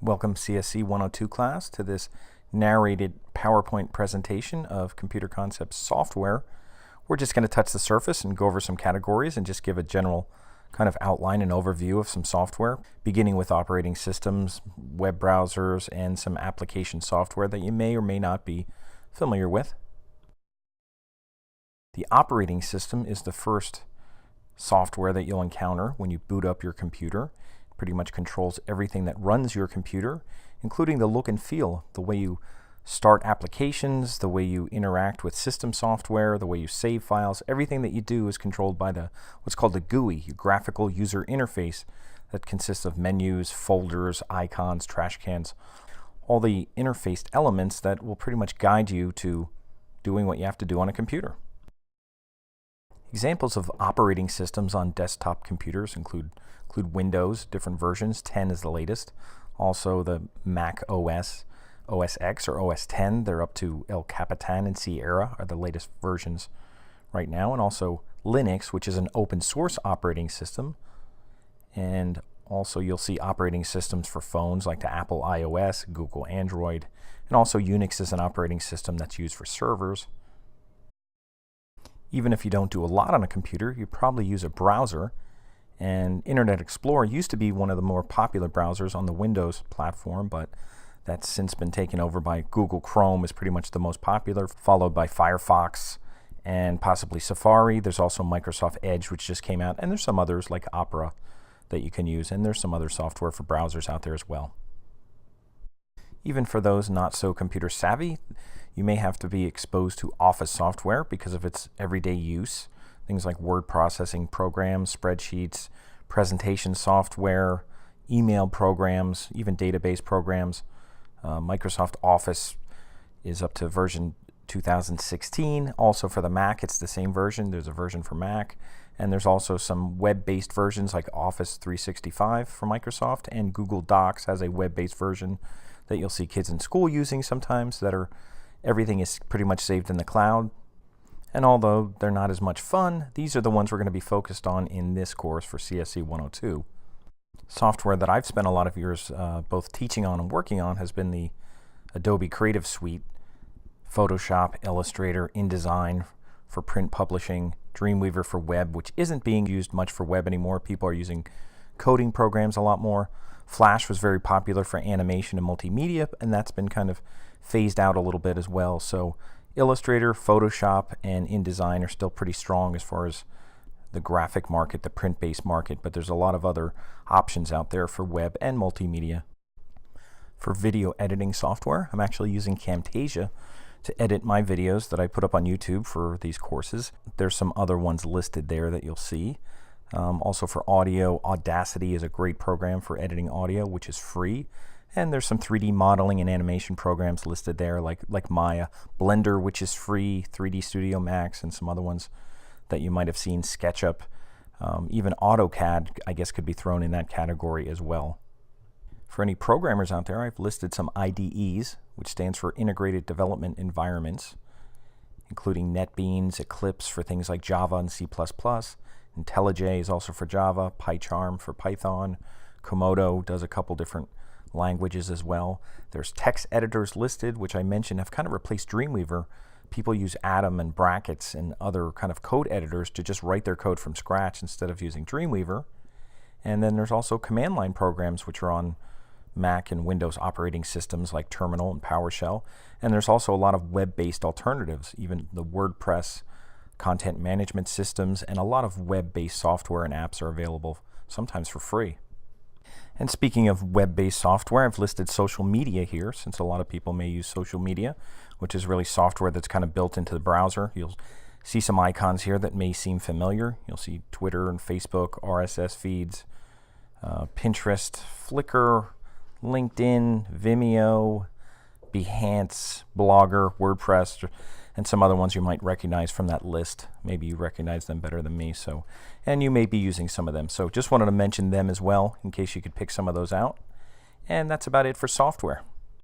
Welcome CSC102 class to this narrated PowerPoint presentation of Computer Concepts software. We're just going to touch the surface and go over some categories and just give a general kind of outline and overview of some software, beginning with operating systems, web browsers, and some application software that you may or may not be familiar with. The operating system is the first software that you'll encounter when you boot up your computer. It pretty much controls everything that runs your computer, including the look and feel, the way you start applications, the way you interact with system software, the way you save files. Everything that you do is controlled by what's called the GUI, your graphical user interface, that consists of menus, folders, icons, trash cans, all the interfaced elements that will pretty much guide you to doing what you have to do on a computer. Examples of operating systems on desktop computers include Windows, different versions. 10 is the latest. Also the Mac OS, OS X or OS 10. They're up to El Capitan and Sierra are the latest versions right now. And also Linux, which is an open source operating system. And also you'll see operating systems for phones like the Apple iOS, Google Android. And also Unix is an operating system that's used for servers. Even if you don't do a lot on a computer, you probably use a browser. And Internet Explorer used to be one of the more popular browsers on the Windows platform, but that's since been taken over by Google Chrome is pretty much the most popular, followed by Firefox and possibly Safari. There's also Microsoft Edge, which just came out, and there's some others like Opera that you can use, and there's some other software for browsers out there as well. Even for those not so computer savvy, you may have to be exposed to Office software because of its everyday use. Things like word processing programs, spreadsheets, presentation software, email programs, even database programs. Microsoft Office is up to version 2016. Also for the Mac, it's the same version. There's a version for Mac. And there's also some web-based versions like Office 365 for Microsoft, and Google Docs has a web-based version that you'll see kids in school using sometimes everything is pretty much saved in the cloud. And although they're not as much fun, these are the ones we're going to be focused on in this course for CSC 102. Software that I've spent a lot of years both teaching on and working on has been the Adobe Creative Suite, Photoshop, Illustrator, InDesign for print publishing, Dreamweaver for web, which isn't being used much for web anymore. People are using coding programs a lot more. Flash was very popular for animation and multimedia, and that's been kind of phased out a little bit as well. So Illustrator, Photoshop, and InDesign are still pretty strong as far as the graphic market, the print-based market, but there's a lot of other options out there for web and multimedia. For video editing software, I'm actually using Camtasia to edit my videos that I put up on YouTube for these courses. There's some other ones listed there that you'll see. Also for audio, Audacity is a great program for editing audio, which is free. And there's some 3D modeling and animation programs listed there like Maya, Blender, which is free, 3D Studio Max, and some other ones that you might have seen, SketchUp. Even AutoCAD, I guess, could be thrown in that category as well. For any programmers out there, I've listed some IDEs, which stands for Integrated Development Environments, including NetBeans, Eclipse for things like Java and C++, IntelliJ is also for Java, PyCharm for Python, Komodo does a couple different languages as well. There's text editors listed, which I mentioned have kind of replaced Dreamweaver. People use Atom and Brackets and other kind of code editors to just write their code from scratch instead of using Dreamweaver. And then there's also command line programs which are on Mac and Windows operating systems like Terminal and PowerShell. And there's also a lot of web-based alternatives, even the WordPress content management systems, and a lot of web-based software and apps are available, sometimes for free. And speaking of web-based software, I've listed social media here, since a lot of people may use social media, which is really software that's kind of built into the browser. You'll see some icons here that may seem familiar. You'll see Twitter and Facebook, RSS feeds, Pinterest, Flickr, LinkedIn, Vimeo, Behance, Blogger, WordPress, and some other ones you might recognize from that list. Maybe you recognize them better than me, and you may be using some of them. So just wanted to mention them as well in case you could pick some of those out. And that's about it for software.